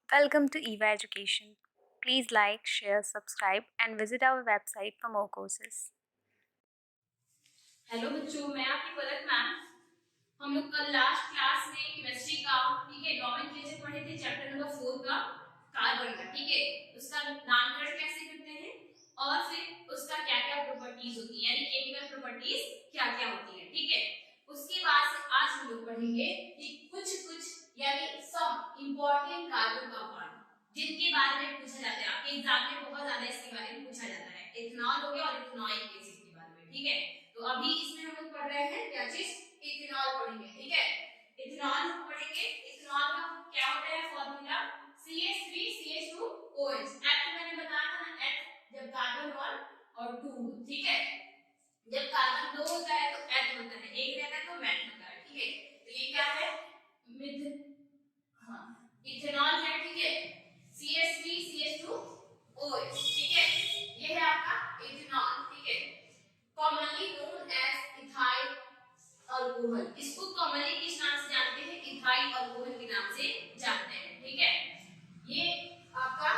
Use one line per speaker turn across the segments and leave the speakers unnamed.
Welcome to EVA Education. Please like, share, subscribe, and visit our website for more courses.
Hello बच्चों, मैं आपकी पलक ma'am. हम लोग कल लास्ट क्लास में केमिस्ट्री का ठीक है नोमेनक्लेचर पढ़े थे, चैप्टर नंबर 4 का कार्बन का। ठीक है, उसका नामकरण कैसे करते हैं और फिर उसका क्या क्या प्रॉपर्टीज होती है, यानी केमिकल प्रॉपर्टीज क्या क्या होती है। ठीक है, उसके बाद से आज हम लोग पढ़ेंगे कि कुछ कुछ यानी सब इंपॉर्टेंट कार्बन कंपाउंड जिनके बारे में पूछा जाता है। आपके एग्जाम में बहुत ज्यादा इसके बारे में पूछा जाता है। इथेनॉल हो गया और इथेनॉइक एसिड के बारे में। ठीक है, तो अभी इसमें हम लोग पढ़ रहे हैं क्या चीज, इथेनॉल पढ़ेंगे। ठीक है, इथेनॉल हम पढ़ेंगे। इथेनॉल का क्या होता है फॉर्मूला, CH3CH2OH। एच तो मैंने बताया था ना, एच जब कार्बन और 2। ठीक है, जब कार्बन 2 होता है तो एच होता है, एक रहता है तो मेथ होता है। ठीक है, तो ये क्या है, मिथ हाँ इथेनॉल है। ठीक है, CH3CH2OH। ठीक है, ये है आपका इथेनॉल। ठीक है, commonly known as ethyl alcohol. इसको कॉमनली किस नाम से जानते हैं, इथाइल अल्कोहल के नाम से जानते हैं। ठीक है, ये आपका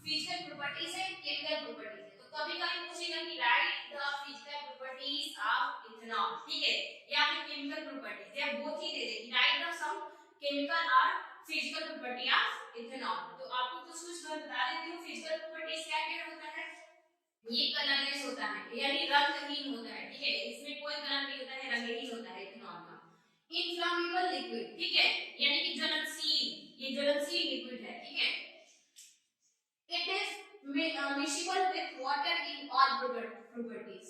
फिजिकल प्रॉपर्टीज है, केमिकल प्रॉपर्टीज है। तो कभी कभी पूछेगा कि right the physical properties of ethanol. ठीक है, या फिर केमिकल प्रॉपर्टीज, या बोथ ही दे देगी, राइट द सम केमिकल और फिजिकल प्रॉपर्टी ऑफ इथेनॉल। तो आपको कुछ कुछ मैं बता देती हूँ, फिजिकल प्रॉपर्टीज क्या क्या होता है। ये कलरलेस होता है, यानी रंगहीन होता है। ठीक है, इसमें कोई कलर नहीं होता है, रंगहीन होता है इथेनॉल का। इनफ्लामेबल लिक्विड, ठीक है, यानी कि ज्वलनशील, ये ज्वलनशील लिक्विड है। ठीक है, it is miscible with water in all properties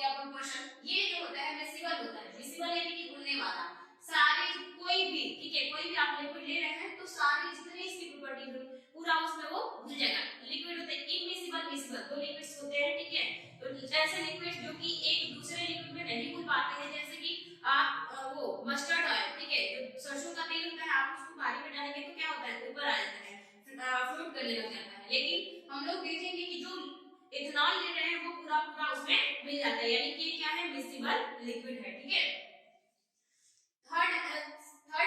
या proportion। ये जो होता है मिसिबल होता है, मिसिबल यानी कि घुलने वाला। सारे कोई भी, ठीक है, कोई भी आप लिक्विड ले रहे हैं तो सारी जितनी इसकी प्रॉपर्टी हुई पूरा उसमें वो घुल जाएगा। लिक्विड होते हैं इमिसिबल, मिसिबल, दो लिक्विड्स होते हैं। ठीक है, तो ऐसे लिक्विड जो कि एक दूसरे लिक्विड में नहीं घुल पाते हैं, जैसे कि आप वो मस्टर्ड ऑयल, ठीक है, जो सरसों का तेल होता है, आप उसको पानी में डालेंगे तो क्या होता है, ऊपर आ जाता है, फ्लोट करने लग जाता है। लेकिन हम लोग देखेंगे कि जो इथेनॉल ले रहे हैं वो पूरा पूरा उसमें मिल जाता है, यानी कि क्या है, मिसिबल लिक्विड है। ठीक है, थर्ड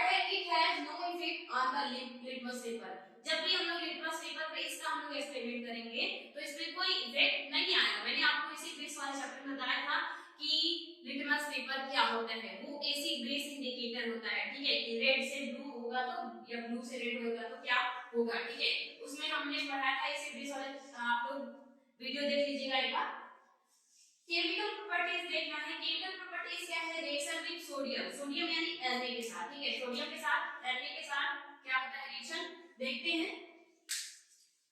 है it has no effect on the litmus paper. जब भी हम लोग लिटमस पेपर पे इसका हम लोग एक्सपेरिमेंट करेंगे तो इसमें कोई इफेक्ट नहीं आएगा। मैंने आपको इसी बेस वाले चैप्टर में बताया था कि लिटमस पेपर क्या होता है, वो एसिड बेस इंडिकेटर होता है। ठीक है, कि रेड से ब्लू होगा तो, या ब्लू से रेड होगा तो क्या होगा। ठीक है, उसमें हमने पढ़ाया था एसिड बेस वाले, आप लोग वीडियो देख लीजिएगा एक बार। केमिकल प्रॉपर्टीज देखना है। केमिकल प्रॉपर्टीज क्या है, रिएक्शन विद सोडियम, सोडियम यानी Na के साथ। ठीक है, सोडियम के साथ Na के साथ क्या होता है रिएक्शन, देखते हैं।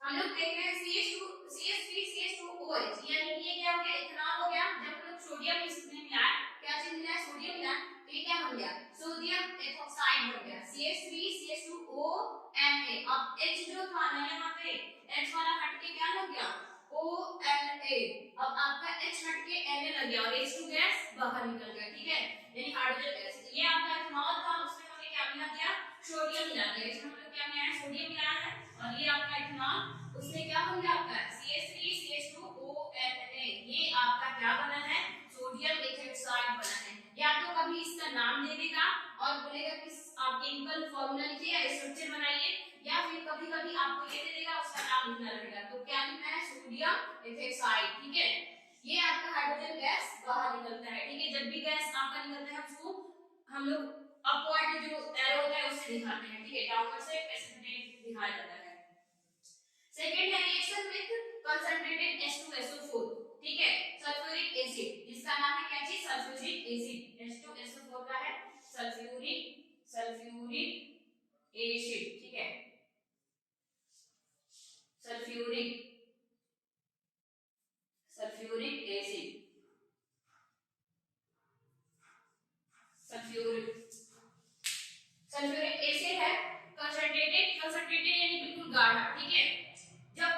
हम लोग देख रहे हैं CH2 CH3 CH2OH, यानी कि ये क्या हो गया, इथेनॉल हो गया। जब हम लोग सोडियम इसमें मिलाए, क्या चीज मिलाया, सोडियम मिलाया, तो ये क्या बन गया, सोडियम एथोक्साइड बन गया, CH3 CH2ONA। अब H जो था ना यहाँ पे, H वाला हट के क्या लग गया, ONA। अब आपका H हट के Na लग गया और H2 गैस बाहर निकल गया। ठीक है, यानी हाइड्रोजन गैस। ये आपका इथेनॉल था, उसमें हमने क्या मिला दिया, सोडियम मिला दिया। इसमें हम लोग क्या मिलाया, सोडियम मिलाया है, और ये आपका इथेनॉल, उसमें क्या बन गया आपका CH3CH2ONA। ये आपका क्या बना है, सोडियम एथोक्साइड बना है। या तो कभी इसका नाम दे देगा और बोलेगा कि आप केमिकल फार्मूला लिखिए या स्ट्रक्चर बनाइए, या फिर कभी कभी आपको ये दे देगा, उसका नाम लिखना रहेगा। तो क्या लिखना है, सोडियम एथोक्साइड। ठीक है, ये आपका हाइड्रोजन गैस बाहर निकलता है। ठीक है, जब भी गैस आपका निकलता है उसको हम लोग अपवर्ड जो एरो होता है उससे दिखाते हैं। ठीक है, डाउनवर्ड से प्रेसिपिटेट दिखाया जाता है। सेकंड है रिएक्शन विद कंसंट्रेटेड H2SO4। ठीक है, सल्फ्यूरिक एसिड, जिसका नाम है क्या चीज, सल्फ्यूरिक एसिड। H2SO4 का है सल्फ्यूरिक सल्फ्यूरिक एसिड। ठीक है, sulphuric sulphuric acid, sulphuric sulphuric acid है, कंसंट्रेटेड, कंसंट्रेटेड यानी बिल्कुल गाढ़ा। ठीक है, जब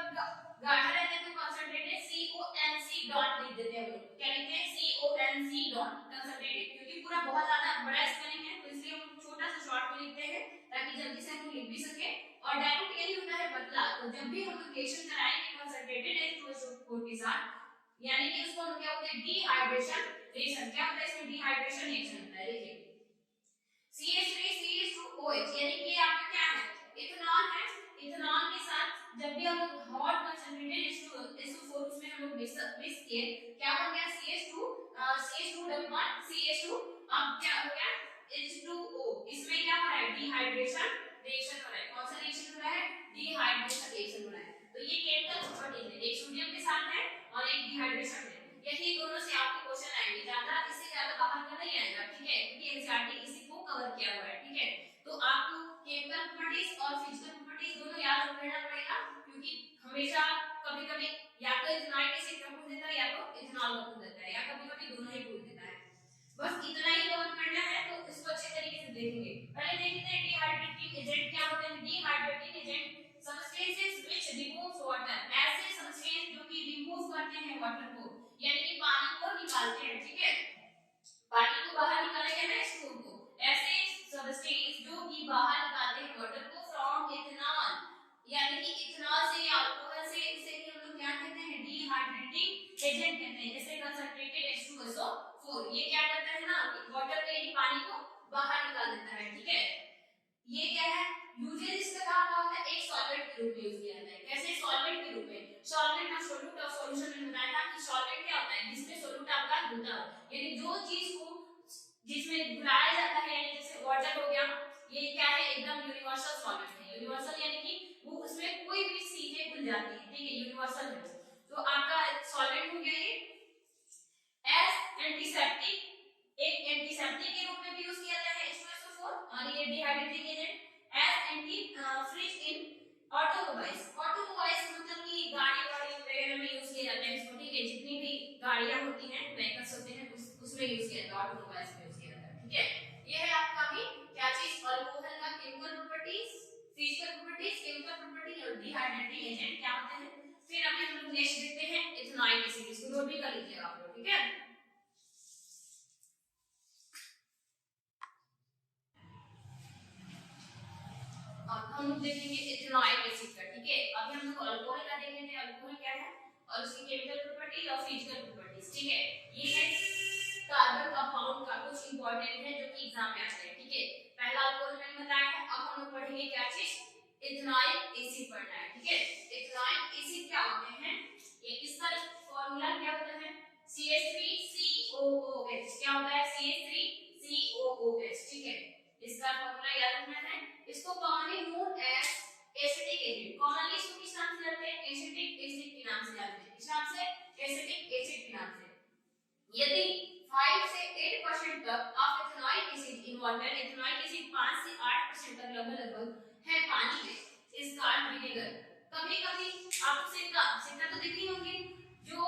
गाढ़ा रहता है तो कंसंट्रेटेड CONC डॉट लिख देते हैं हम लोग। क्या लिखते हैं, CONC डॉट कंसंट्रेटेड, क्योंकि पूरा बहुत ज्यादा बड़ा स्पेलिंग है तो इसलिए हम छोटा सा शॉर्ट में लिखते हैं ताकि जल्दी से हम लिख भी सके। और डायरेक्ट यही होता है पतला, तो जब भी हम लोग रिएक्शन कराएंगे कंसंट्रेटेड H2SO4 के साथ, यानी कि उसको हम क्या बोलते हैं, डिहाइड्रेशन रिएक्शन। क्या होता है इसमें, डिहाइड्रेशन रिएक्शन होता है। देखिए CH3CH2OH, यानी कि ये आपका क्या है, इथेनॉल है। भी हम लोग हॉट कंसंट्रेटेड H2SO4 उसमें हम लोग मिक्स किए, क्या बन गया CH2 अब क्या हो गया H2O, इसमें क्या हो रहा है डिहाइड्रेशन रिएक्शन हो रहा है, कौन सा रिएक्शन हो रहा है डिहाइड्रेशन रिएक्शन हो रहा है। तो ये केमिकल प्रॉपर्टीज है, एक सोडियम के साथ है और एक डिहाइड्रेशन है, यही दोनों से आपके क्वेश्चन आएंगे, ज्यादा इससे ज्यादा बाहर का नहीं आएगा, ठीक है, क्योंकि एनसीईआरटी इसी को कवर किया हुआ है, ठीक है। तो आपको केमिकल प्रॉपर्टीज और फिजिकल प्रॉपर्टीज दोनों याद रखना पड़ेगा, क्योंकि हमेशा कभी-कभी या तो इथेनॉइक एसिड का पूछ देता है या तो इथेनॉल का पूछ देता है, या कभी-कभी दोनों ही पूछ देता है। बस इतना ही कवर करना है, तो इसको अच्छे तरीके से देखेंगे। पहले देखते हैं डिहाइड्रेटिंग एजेंट क्या होते हैं। Dehydrating agent substances which removes water, ऐसे सब्सटेंस जो कि रिमूव करते हैं वाटर को, यानी कि पानी को निकालते हैं, ठीक है, पानी को बाहर निकालेंगे ना स्टूल को, ऐसे सब्सटेंस जो कि बाहर निकालते हैं वाटर को फ्रॉम इथेनॉल, यानी कि इथेनॉल से या अल्कोहल से, इसे ही हम लोग क्या कहते हैं डिहाइड्रेटिंग एजेंट कहते हैं। जैसे कंसंट्रेटेड H2SO4 ये क्या करता है ना वाटर के पानी को बाहर निकाल देता है, ठीक है। ये क्या है यूजेज इसका कहाँ होता है, एक सॉल्वेंट के रूप में यूज किया जाता है। कैसे सॉल्वेंट के रूप में, सॉल्वेंट और सोल्यूट और सॉल्यूशन में बताया था कि सॉल्वेंट क्या होता है जिसमें सोल्यूट आपका धुलता हो, यानी जो चीज को जिसमें घुलाया जाता है, यानी जैसे वाटर हो गया, ये क्या है एकदम यूनिवर्सल सॉल्वेंट है। यूनिवर्सल यानी कि वो उसमें कोई भी चीजें घुल जाती है, ठीक है, यूनिवर्सल है। तो आपका सॉल्वेंट हो गया ये। एज एंटीसेप्टिक, एक एंटीसेप्टिक के रूप में भी यूज किया जाता है H2SO4, और ये dehydrating agent as anti freeze in automobiles. Automobiles मतलब कि गाड़ी वाड़ी वगैरह में यूज किया जाता है इसको, ठीक है, जितनी भी गाड़ियां होती हैं व्हीकल्स होते हैं उसमें यूज किया जाता है, ऑटोमोबाइल्स में यूज किया जाता है, ठीक है। ये है आपका भी क्या चीज अल्कोहल का chemical properties, physical properties, chemical property और डिहाइड्रेटिंग एजेंट क्या होते हैं। फिर अभी हम लोग नेक्स्ट देखते हैं इथेनॉइक एसिड, इसको नोट भी कर लीजिएगा आप लोग, ठीक है। अब हम लोग देखेंगे इथेनॉइक एसिड का, ठीक है। अभी हम लोग अल्कोहल का देखे थे, अल्कोहल क्या है और उसकी केमिकल प्रॉपर्टीज और फिजिकल प्रॉपर्टीज, ठीक है। ये है कार्बन कंपाउंड का कुछ इंपॉर्टेंट है जो कि एग्जाम में आते हैं, ठीक है। पहला अल्कोहल मैंने बताया है, अब हम लोग पढ़ेंगे क्या चीज इथेनॉइक एसिड पढ़ना है, ठीक है। इथेनॉइक एसिड क्या होते हैं, ये इसका फार्मूला क्या होता है CH3COOH, क्या होता है CH3COOH, ठीक है। इसका फार्मूला याद रखना है। इसको commonly known as acetic acid, commonly इसको किस नाम से जानते हैं एसिटिक एसिड के नाम से जानते हैं, किस नाम से एसिटिक एसिड के नाम से। यदि 5 से 8% तक of ethanoic acid in water, ethanoic acid 5 से 8% तक लगभग है पानी में, इज कॉल्ड विनेगर। कभी-कभी आपको सिरका सिरका तो देखी होंगी, जो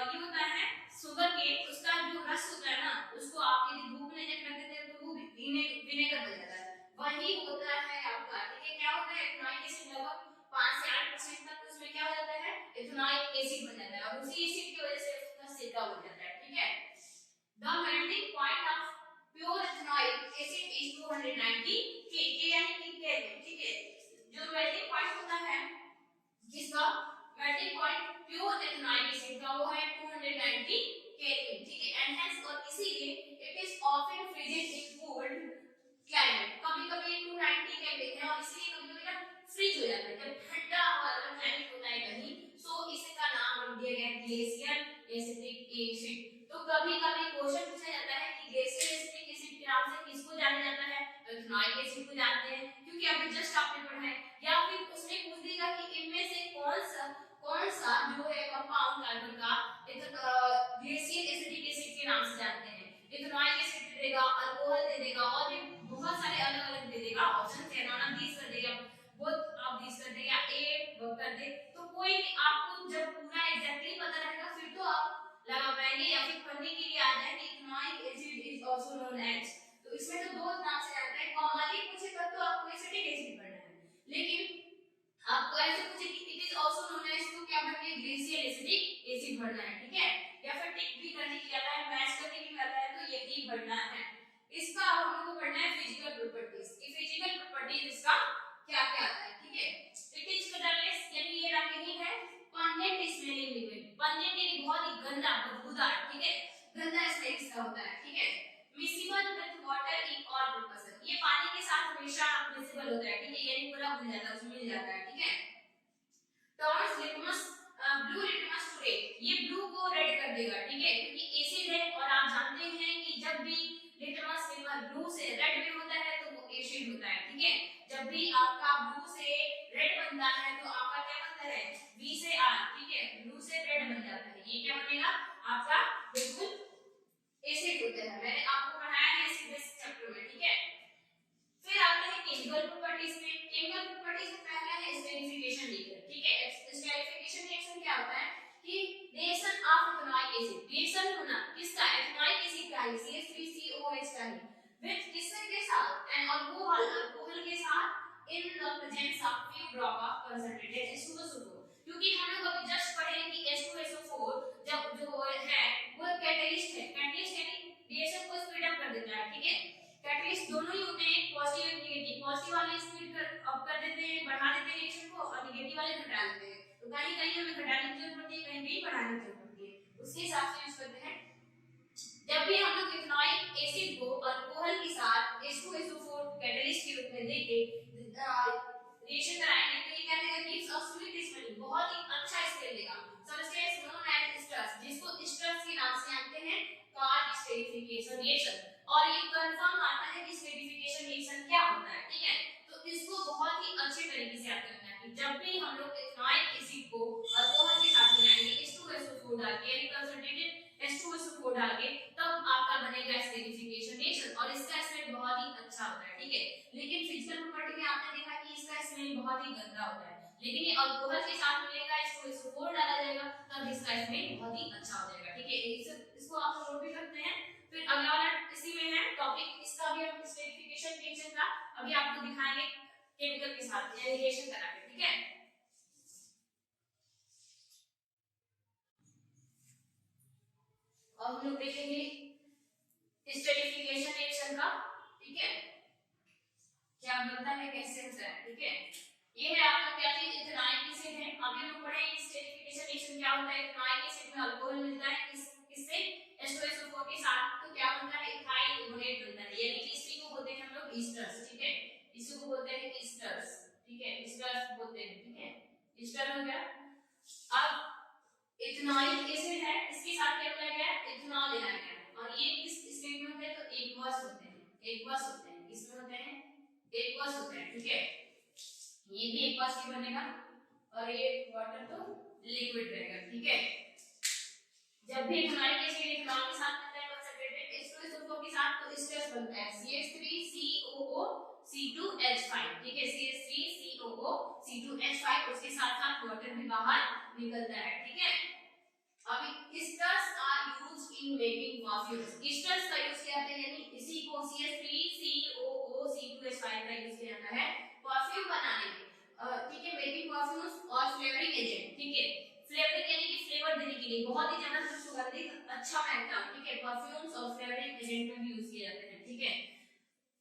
ये होता है शुगर के उसका जो रस होता है ना, उसको आप यदि धूप में जब रख देते हैं तो वो विनेगर बन जाता है, वही होता है आपका, ठीक है। क्या होता है इथेनॉइक एसिड लगभग 5 से 8% तक उसमें क्या हो जाता है इथेनॉइक एसिड बन जाता है, और उसी एसिड की वजह से उसका सिरका बन जाता है, ठीक है। The melting point of pure ethanoic acid is 290 के यानी कि केल्विन, ठीक है। जो मेल्टिंग पॉइंट होता है जिसका melting point pure ethanoic acid का वो है 290 केल्विन, ठीक है। एंड हेंस और इसीलिए it is often freezed in cold climate, कभी-कभी ये 290 केल्विन है और इसलिए कभी-कभी ना फ्रीज हो जाता है जब ठंडा वाला क्लाइमेट होता है कहीं, सो इसका नाम रख दिया गया ग्लेशियर एसिटिक एसिड। तो कभी-कभी क्वेश्चन पूछा जाता है कि ग्लेशियर एसिटिक एसिड के नाम से किसको जाना जाता है, इथेनॉइक एसिड को जानते हैं क्योंकि अभी जस्ट आपने पढ़ा है, या फिर उसने पूछ दिया कि इनमें से कौन सा जो है कंपाउंड कार्बन का ग्लेशियर एसिटिक एसिड के नाम से जानते हैं। इथेनॉइक एसिड दे देगा, अल्कोहल दे देगा, और भी बहुत सारे अलग-अलग दे देगा, ऑप्शन है ना, 20 कर देगा, बोथ आप 20 कर दे या ए कर दे, तो कोई भी आपको जब पूरा एग्जैक्टली पता रहेगा फिर तो आप लगा पाएंगे, या फिर पढ़ने के लिए आ जाए कि ethanoic acid is also known as, तो इसमें तो दो नाम से जानते हैं। कॉमनली पूछे तब तो आपको एसिटिक एसिड पढ़ना है, लेकिन आपको ऐसे पूछे कि it is also known as तो क्या पढ़ना है ग्लेशियर एसिटिक एसिड पढ़ना है, ठीक है। या फिर टिक भी करने के लिए आता है, मैच करने के लिए आता है, तो ये भी पढ़ना है। इसका अब हम लोग को पढ़ना है फिजिकल प्रॉपर्टीज, कि फिजिकल प्रॉपर्टीज इसका क्या-क्या आता है, ठीक है। इट इज कलरलेस, यानी ये रंगहीन है। पंजेंट स्मेलिंग लिक्विड, पंजेंट यानी बहुत ही गंदा बदबूदार, ठीक है, गंदा स्मेल इसका होता है, ठीक है। Miscible with water in all purposes, ये पानी के साथ हमेशा मिक्सिबल होता है, ठीक है, यानी पूरा घुल जाता है, उसमें मिल जाता है, ठीक है। Turns litmus blue litmus to red, ये ब्लू को रेड कर देगा, ठीक है, क्योंकि एसिड है और आप जानते हैं कि जब भी लिटमस पेपर ब्लू से रेड में होता है तो वो एसिड होता है, ठीक है। जब भी आपका ब्लू से रेड बनता है तो आपका क्या बनता है, बी से आर, ठीक है, ब्लू से रेड बन जाता है, ये क्या बनेगा आपका बिल्कुल एसिड होता है। मैंने आपको पढ़ाया है एसिड बेस चैप्टर में, ठीक है। फिर आते हैं केमिकल प्रॉपर्टीज में। केमिकल प्रॉपर्टीज में पहला है स्टेरिफिकेशन रिएक्शन, ठीक है। स्टेरिफिकेशन रिएक्शन क्या होता है कि reaction of ethanoic acid, reaction होना किसका, इथेनॉइक एसिड का है, CH3COOH का है, विद किसके के साथ, एन अल्कोहल, अल्कोहल के साथ in the presence of few drop of concentrated H2SO4, क्योंकि हम लोग अभी जस्ट पढ़े कि H2SO4 जब जो है वो कैटलिस्ट है, कैटलिस्ट यानी रिएक्शन को स्पीड अप कर देता है, ठीक है। कैटलिस्ट दोनों ही होते हैं, पॉजिटिव और नेगेटिव, पॉजिटिव वाले स्पीड अप कर देते हैं, बढ़ा देते हैं रिएक्शन को, और नेगेटिव वाले घटा देते हैं। तो कहीं कहीं हमें घटाने की जरूरत पड़ती है, कहीं कहीं बढ़ाने की जरूरत पड़ती है, उसके हिसाब से यूज करते हैं। जब भी हम लोग इथेनॉइक एसिड को अल्कोहल के साथ H2SO4 कैटलिस्ट के रूप में देके रिएक्शन कराएंगे तो ये क्या देगा, गिव्स अ स्वीट स्मेलिंग, बहुत ही अच्छा स्मेल देगा, सब्सटेंस नोन एज एस्टर्स, जिसको एस्टर्स के नाम से जानते हैं, कॉल्ड स्टेरिफिकेशन रिएक्शन। और ये कंफर्म आता है कि स्टेरिफिकेशन रिएक्शन क्या होता है, ठीक है। तो इसको बहुत ही अच्छे तरीके से याद करना है कि जब भी हम लोग इथेनॉइक एसिड को अल्कोहल के साथ मिलाएंगे H2SO4 डाल के, यानी कंसंट्रेटेड H2SO4 डाल के, तब आपका बनेगा स्टेरिफिकेशन रिएक्शन, और इसका स्मेल बहुत ही अच्छा होता है, ठीक है। लेकिन फिजिकल प्रॉपर्टी में आपने देखा कि इसका स्मेल बहुत ही गंदा होता है, लेकिन ये अल्कोहल के साथ मिलेगा, H2SO4 डाला जाएगा, तब इसका स्मेल बहुत ही अच्छा हो जाएगा, ठीक है। इसको आप नोट भी करते हैं। फिर अगला वाला इसी में है टॉपिक, इसका भी हम स्टेरिफिकेशन रिएक्शन का अभी आपको दिखाएंगे केमिकल के साथ रिएक्शन करा के, ठीक है। अब हम लोग देखेंगे स्टेरिफिकेशन रिएक्शन का, ठीक है, क्या बनता है, कैसे होता है, ठीक है। ये है आपका क्या चीज, इथेनॉइक एसिड है। अभी हम लोग पढ़े स्टेरिफिकेशन रिएक्शन क्या होता है, इथेनॉइक एसिड में अल्कोहल मिलता है किससे, H2SO4 के साथ, तो क्या बनता है, इथाइल इथोनेट बनता है, यानी कि इसी को बोलते हैं हम लोग ईस्टर्स, ठीक है, इसी को बोलते हैं ईस्टर्स, ठीक है, ईस्टर्स बोलते हैं, ठीक है, ईस्टर हो गया। अब इथेनॉइक एसिड है, इसके साथ क्या मिलाया गया, इथेनॉल मिलाया गया, और ये किस स्टेट में होते हैं, तो एक्वस होते हैं, एक्वस होते हैं, किसमें होते हैं, एक्वस होते हैं, ठीक है। ये भी एक्वस ही बनेगा, और ये वाटर तो लिक्विड रहेगा, ठीक है। जब भी इथेनॉइक एसिड इथेनॉल के साथ मिलता है कंसंट्रेटेड H2SO4 के साथ, तो एस्टर्स बनता है CH3COO C2H5, ठीक है, CH3COO C2H5, उसके साथ साथ वाटर भी बाहर निकलता है, ठीक है। अभी esters are used in making perfumes, esters का यूज किया जाता है, यानी इसी को CH3COO C2H5 का यूज किया जाता है परफ्यूम बनाने में, ठीक है, मेकिंग परफ्यूम्स और फ्लेवरिंग एजेंट, ठीक है। फ्लेवरिंग यानी कि फ्लेवर देने के लिए, बहुत ही ज्यादा सुगंधित अच्छा महकता, ठीक है, परफ्यूम्स और फ्लेवरिंग एजेंट में भी यूज किए जाते हैं, ठीक है।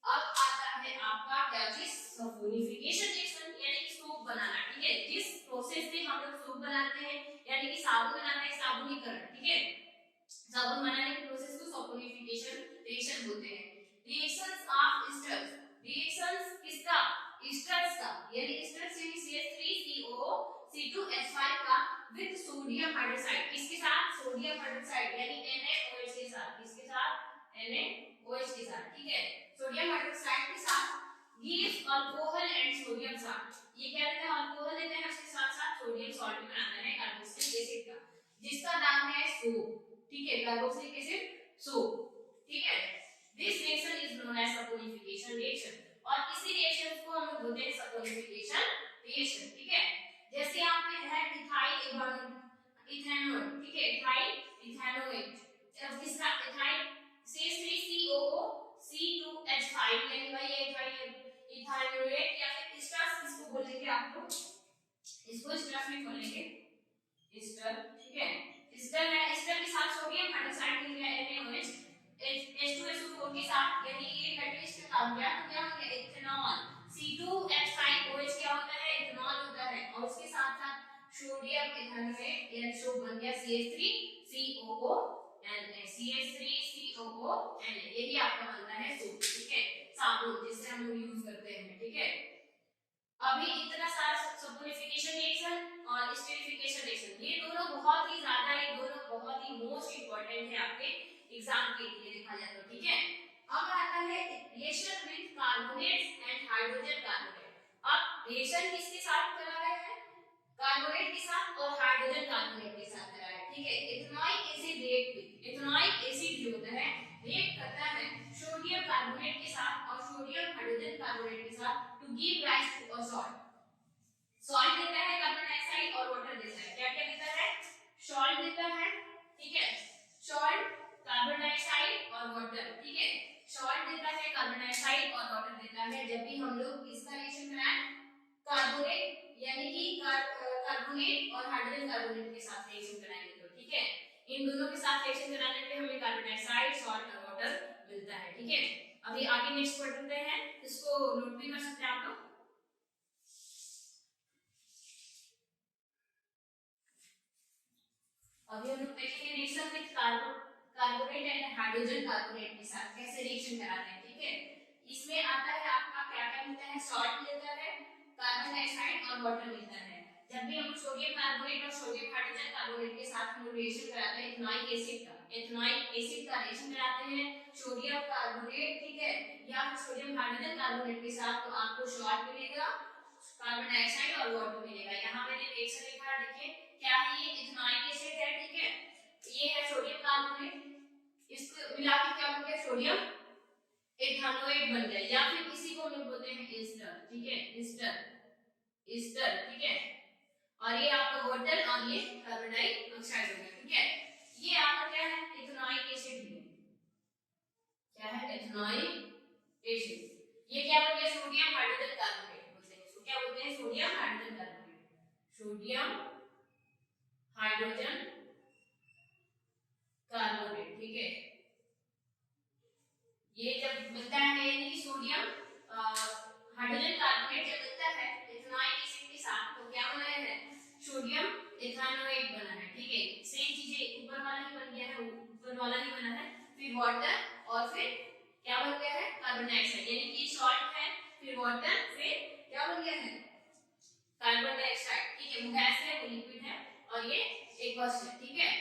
अब आता है आपका क्या चीज, सल्फोनिफिकेशन रिएक्शन, यानी कि सूप बनाना, ठीक है। जिस प्रोसेस से हम लोग सूप बनाते हैं, यानी कि साबुन बनाते हैं, साबुनीकरण, ठीक है, साबुन बनाने के प्रोसेस को सल्फोनिफिकेशन रिएक्शन बोलते हैं। रिएक्शंस ऑफ एस्टर्स, रिएक्शंस किसका, एस्टर्स का, यानी एस्टर्स यानी CH3COO C2H5 का विद सोडियम हाइड्रोक्साइड, किसके साथ, सोडियम हाइड्रोक्साइड, यानी NaOH के साथ, किसके साथ, NaOH के साथ, ठीक है, सोडियम हाइड्रोक्साइड के साथ gives alcohol and sodium salt, ये क्या देता है, अल्कोहल देता है, उसके साथ साथ सोडियम सॉल्ट भी बनाता है कार्बोक्सिलिक एसिड का, जिसका नाम है सोप, ठीक है, कार्बोक्सिलिक एसिड सोप, ठीक है। This reaction is known as sulfonification reaction, और इसी रिएक्शन को हम लोग बोलते हैं सल्फोनिफिकेशन रिएक्शन, ठीक है। जैसे यहाँ पे है इथाइल इथेनॉल, ठीक है, इथाइल इथेनोएट, इसका इथाइल CH3COO C2H5, यानी भाई इथाइल इथेनोएट, या फिर एस्टर्स इसको बोलेंगे आप लोग, इसको एस्टर्स में खोलेंगे, एस्टर, ठीक है, एस्टर है, एस्टर के साथ सोडियम हाइड्रोक्साइड मिल गया NaOH, H2SO4 के साथ, यानी ये कैटलिस्ट का काम किया, तो क्या हो गया, इथेनॉल, C2H5OH क्या होता है, इथेनॉल होता है, और उसके साथ साथ सोडियम इथेनोएट, यानी सो बन गया CH3COO यही आपका बनता है सोप, ठीक है, साबुन जिससे हम लोग यूज करते हैं, ठीक है। अभी इतना सारा सपोनिफिकेशन रिएक्शन और स्टीरिफिकेशन रिएक्शन, ये दोनों बहुत ही ज्यादा, ये दोनों बहुत ही मोस्ट इंपॉर्टेंट है आपके एग्जाम के लिए देखा जाए तो, ठीक है। अब आता है reaction with carbonates and hydrogen carbonate. अब रिएक्शन किसके साथ करा रहे हैं, कार्बोनेट के साथ और हाइड्रोजन कार्बोनेट के साथ करा है, ठीक है। Ethanoic acid react with, ethanoic acid जो होता है रिएक्ट करता है सोडियम कार्बोनेट के साथ और सोडियम हाइड्रोजन कार्बोनेट के साथ to give rise to a salt. Salt देता है, कार्बन डाइऑक्साइड और वाटर देता है, क्या क्या देता है, सॉल्ट देता है, ठीक है, सॉल्ट, कार्बन डाइऑक्साइड और वाटर, ठीक है। सॉल्ट देता है, कार्बन डाइऑक्साइड और वाटर देता है। जब भी हम लोग इसका रिएक्शन कराएं कार्बोनेट यानी कि कार्बोनेट और हाइड्रोजन कार्बोनेट के साथ रिएक्शन कराएंगे तो, ठीक है, इन दोनों के साथ रिएक्शन कराने पे हमें कार्बन डाइऑक्साइड, सॉल्ट और वाटर मिलता है, ठीक है। अभी आगे नेक्स्ट पढ़ते हैं, इसको नोट भी कर सकते हैं आप लोग। अभी हम लोग देखेंगे reaction with carbonate and hydrogen carbonate के साथ कैसे रिएक्शन कराते हैं, ठीक है। इसमें आता है आपका क्या क्या मिलता है, सॉल्ट मिलता है, कार्बन डाइऑक्साइड और वाटर मिलता है। जब भी हम सोडियम कार्बोनेट और सोडियम हाइड्रोजन कार्बोनेट के साथ हम रिएक्शन कराते हैं इथेनॉइक एसिड का, इथेनॉइक एसिड का रिएक्शन कराते हैं सोडियम कार्बोनेट, ठीक है, या फिर सोडियम हाइड्रोजन कार्बोनेट के साथ, तो आपको सॉल्ट मिलेगा, कार्बन डाइऑक्साइड और वाटर मिलेगा। यहाँ मैंने रिएक्शन लिखा है, देखिए क्या है, ये इथेनॉइक एसिड है, ठीक है, ये है सोडियम कार्बोनेट, इसको मिला के क्या बन गया, सोडियम एथानोएट बन गया, या फिर इसी को हम लोग बोलते हैं एस्टर, ठीक है, एस्टर, एस्टर, ठीक है। और ये आपका वाटर और ये कार्बन डाइऑक्साइड हो गया, ठीक है। ये आपका क्या है, इथेनॉइक एसिड है, क्या है, इथेनॉइक एसिड। ये क्या बन गया, सोडियम हाइड्रोजन कार्बोनेट बोलते हैं, क्या बोलते हैं, sodium hydrogen carbonate, sodium hydrogen carbonate, ठीक है। ये जब मिलता है यानी कि सोडियम हाइड्रोजन कार्बोनेट जब मिलता है इथेनॉइक एसिड के साथ, तो क्या बना है, सोडियम एथानोएट बना है, ठीक है। सेम चीजें ऊपर वाला ही बन गया है, ऊपर वाला ही बना है, फिर वाटर और फिर क्या बन गया है, कार्बन डाइऑक्साइड, यानी कि सॉल्ट है, फिर वाटर, फिर क्या बन गया है, कार्बन डाइऑक्साइड, ठीक है। वो गैस है, वो लिक्विड है और ये एक्वस है, ठीक है।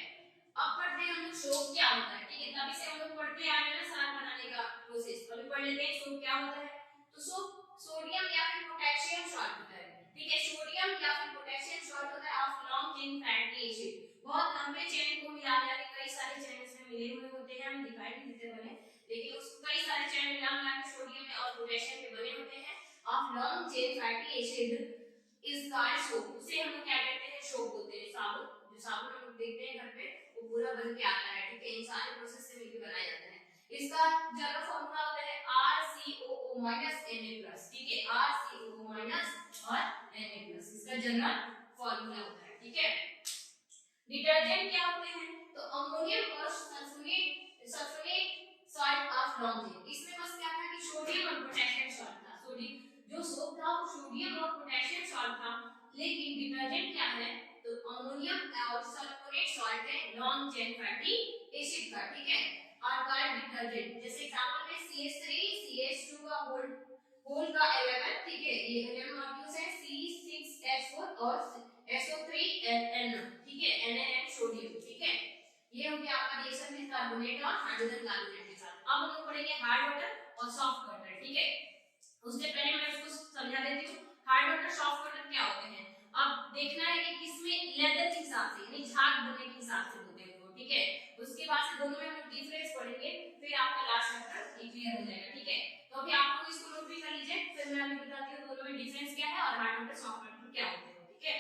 अब पढ़ते हैं हम लोग सोप क्या होता है, ठीक है, तभी से हम लोग पढ़ते आ रहे हैं ना सार बनाने का प्रोसेस। अभी पढ़ लेते हैं सोप क्या होता है। तो सोप सोडियम या फिर पोटेशियम सॉल्ट होता है, ठीक है, सोडियम या फिर पोटेशियम सॉल्ट होता है of long chain fatty acid, बहुत लंबे चेन को मिला मिला के कई सारे चेन इसमें मिले हुए होते हैं, हम दिखाई नहीं देते बने, लेकिन उस कई सारे चेन मिला मिला के सोडियम और पोटेशियम के बने होते हैं of long chain fatty acid is called soap. उसे हम लोग क्या कहते हैं, सोप बोलते हैं। साबुन, जो साबुन हम लोग देखते हैं घर पे वो पूरा बन के आता है, ठीक है, इन सारे प्रोसेस से मिलकर बनाया जाता है। इसका जनरल फॉर्मूला होता है RCOO Na+, ठीक है, RCOO- और Na+, इसका जनरल फॉर्मूला होता है, ठीक है। डिटर्जेंट क्या होते हैं, तो अमोनियम और sulphonate salt of long chain. इसमें बस क्या था कि सोडियम और पोटेशियम सॉल्ट था, सोडियम जो सोप था वो सोडियम और पोटेशियम सॉल्ट था, लेकिन डिटर्जेंट क्या है, तो अमोनियम और सल्फोनेट सॉल्ट है लॉन्ग चेन फैटी एसिड का, ठीक है। और कॉल्ड डिटर्जेंट, जैसे एग्जांपल में CH3 CH2 का होल का 11, ठीक है, ये 11 मॉलिक्यूल्स है, C6H4 और SO3N, ठीक है, NaN सोडियम, ठीक है। ये हो गया आपका रिएक्शन विद कार्बोनेट और हाइड्रोजन कार्बोनेट के साथ। अब हम लोग पढ़ेंगे हार्ड वाटर और सॉफ्ट वाटर, ठीक है। उससे पहले मैं इसको समझा देती हूँ, हार्ड वाटर सॉफ्ट वाटर क्या होते हैं। अब देखना है कि किसमें लेदर के हिसाब से यानी झाग बनने के हिसाब से होते हैं वो, ठीक है। उसके बाद से दोनों में हम डिफरेंस पढ़ेंगे, फिर आपका लास्ट चैप्टर क्लियर हो जाएगा, ठीक है। तो अभी आप लोग इसको नोट भी कर लीजिए, फिर मैं अभी बताती हूँ दोनों में डिफरेंस क्या है और हार्ड वाटर सॉफ्ट वाटर क्या होते हैं, ठीक है।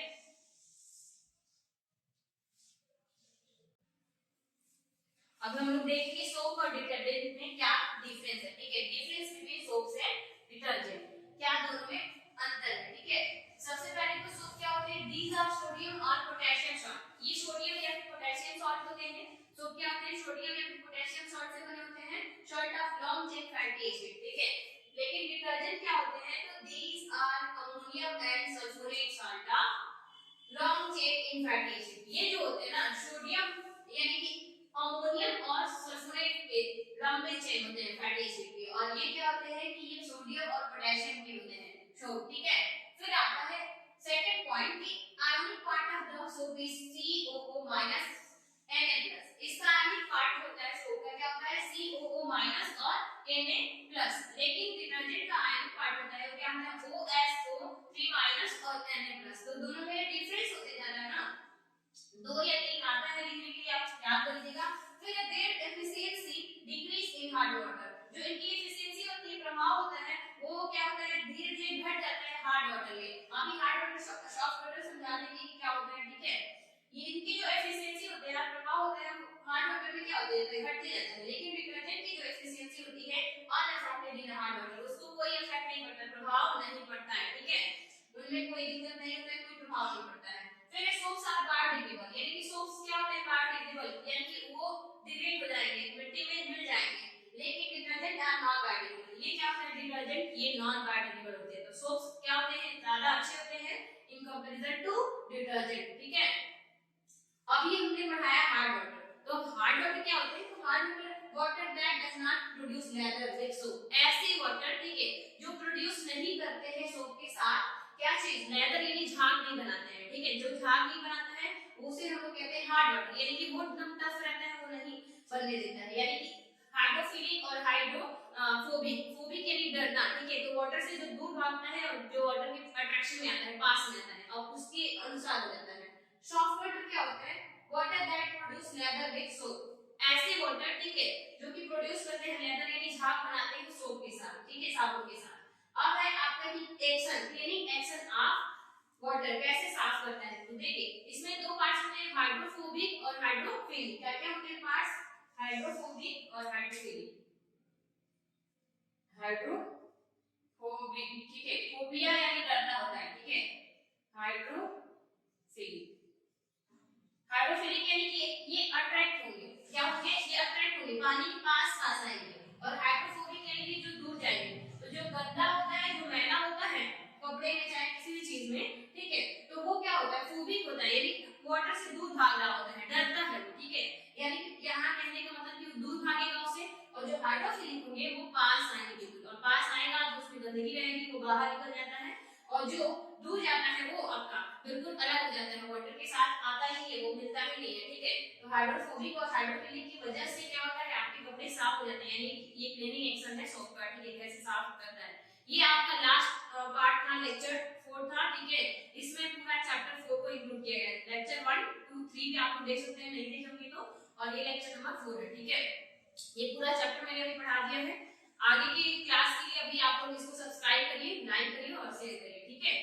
अब हम लोग देखेंगे सोप और डिटर्जेंट में क्या डिफरेंस है, ठीक है, difference between soaps and detergent, क्या दोनों में अंतर है, ठीक है। सबसे पहले तो सोप क्या होते हैं, दीज आर सोडियम और पोटेशियम सॉल्ट, ये सोडियम या फिर पोटेशियम सॉल्ट होते हैं। सोप क्या होते हैं, सोडियम या फिर पोटेशियम सॉल्ट से बने होते हैं, salt of long chain fatty acid, ठीक है। लेकिन डिटर्जेंट क्या होते हैं, तो these are ammonium and sulphonate salt of long chain in fatty acid. ये जो होते हैं ना सोडियम यानी कि अमोनियम और सल्फोनेट के लंबे चेन होते हैं फैटी एसिड के, और ये क्या होते हैं कि ये सोडियम और पोटेशियम के होते हैं, ठीक है। फिर आता है second soap is COO minus Na plus. इसका आयनिक पार्ट होता है सोप का, क्या होता है COO माइनस और Na प्लस, लेकिन डिटर्जेंट का आयनिक पार्ट होता है वो क्या होता है OSO3 माइनस और Na प्लस। तो दोनों में डिफरेंस होते जा रहा है ना, 2 या 3 आता है लिखने के लिए, आप याद कर लीजिएगा। फिर their efficiency decrease in hard water, जो इनकी एफिशिएंसी होती है, प्रभाव होता है, वो क्या होता है धीरे धीरे घट जाता है हार्ड वाटर में। अभी हार्ड वाटर सॉफ्ट वाटर समझा देंगे कि क्या होता है, ठीक है। ये इनकी जो एफिशिएंसी होते हैं, प्रभाव होता है, हार्ड वाटर में क्या होते हैं घटते जाते हैं, लेकिन डिटर्जेंट की जो एफिशिएंसी होती है अनअफेक्टेड इन हार्ड वाटर, उसको कोई इफेक्ट नहीं पड़ता, प्रभाव नहीं पड़ता है, ठीक है, उनमें कोई दिक्कत नहीं होता है, कोई प्रभाव नहीं पड़ता है। फिर सोप्स आर बायोडिग्रेडेबल, यानी कि सोप्स क्या होते हैं बायोडिग्रेडेबल, यानी कि वो डिग्रेड हो जाएंगे, मिट्टी में मिल जाएंगे, लेकिन डिटर्जेंट आर नॉन बायोडिग्रेडेबल। ये क्या होता है डिटर्जेंट, ये नॉन बायोडिग्रेडेबल होते हैं। तो सोप्स क्या होते हैं ज्यादा अच्छे होते हैं इन कंपैरिजन टू डिटर्जेंट, ठीक है। अभी हमने पढ़ाया हार्ड वाटर, तो हार्ड वाटर क्या होते हैं, तो hard water that does not produce lather with soap, ऐसे वाटर, ठीक है, जो प्रोड्यूस नहीं करते हैं सोप के साथ क्या चीज लेदर यानी झाग नहीं बनाते हैं, ठीक है, जो झाग नहीं बनाता है उसे हम लोग कहते हैं हार्ड वाटर, यानी कि वो एकदम टफ रहता है, वो नहीं बनने देता है, यानी कि हाइड्रोफिलिक और हाइड्रोफोबिक, फोबिक यानी डरना, ठीक है, तो वाटर से जो दूर भागता है और जो वाटर के अट्रैक्शन में आता है, पास में आता है और उसके अनुसार हो जाता है। सॉफ्ट वाटर क्या होता है, water that produce lather with soap, ऐसे वाटर, ठीक है, जो कि प्रोड्यूस करते हैं लेदर यानी झाग बनाते हैं सोप के साथ, ठीक है, साबुन के साथ। अब है आपका action, cleaning action of water, कैसे साफ करता है, तो देखिए इसमें दो पार्ट्स होते हैं हाइड्रोफोबिक और हाइड्रोफिलिक। क्या क्या होते हैं पार्ट्स, हाइड्रोफोबिक और हाइड्रोफिलिक। हाइड्रोफोबिक, ठीक है, फोबिया यानी डरना होता है, ठीक है, हाइड्रोफिलिक। हाइड्रोफिलिक यानी कि ये अट्रैक्ट होंगे, क्या होंगे, ये अट्रैक्ट होंगे, पानी के पास पास आएंगे। और हाइड्रोफोबिक यानी कि जो दूर जाएंगे, तो जो गंदा होता है, जो मैला होता है कपड़े में चाहे किसी भी चीज में, ठीक है, तो वो क्या होता है फोबिक होता है, यानी वाटर से दूर भाग रहा होता है, डरता है वो, ठीक है, यानी यहाँ कहने का मतलब कि वो दूर भागेगा उससे। और जो हाइड्रोफिलिक होंगे वो पास आएंगे बिल्कुल, और पास आएगा तो उसमें गंदगी रहेगी, वो बाहर निकल जाता है, और जो दूर जाता है वो आपका बिल्कुल अलग हो जाता है, वाटर के साथ आता ही है, वो मिलता ही नहीं है, ठीक है। तो हाइड्रोफोबिक और हाइड्रोफिलिक की वजह से क्या होता है आपके कपड़े साफ हो जाते हैं, यानी ये क्लीनिंग एक्शन है सोप का, ठीक है, कैसे साफ करता है। ये आपका लास्ट पार्ट था, लेक्चर 4 था, ठीक है, इसमें पूरा चैप्टर 4 को इंक्लूड किया गया है। लेक्चर 1 2 3 भी आप लोग देख सकते हैं, नहीं देखे होंगे तो, और ये लेक्चर नंबर 4 है, ठीक है। ये पूरा चैप्टर मैंने अभी पढ़ा दिया है। आगे की क्लास के लिए अभी आप लोग इसको सब्सक्राइब करिए, लाइक करिए और शेयर करिए, ठीक है।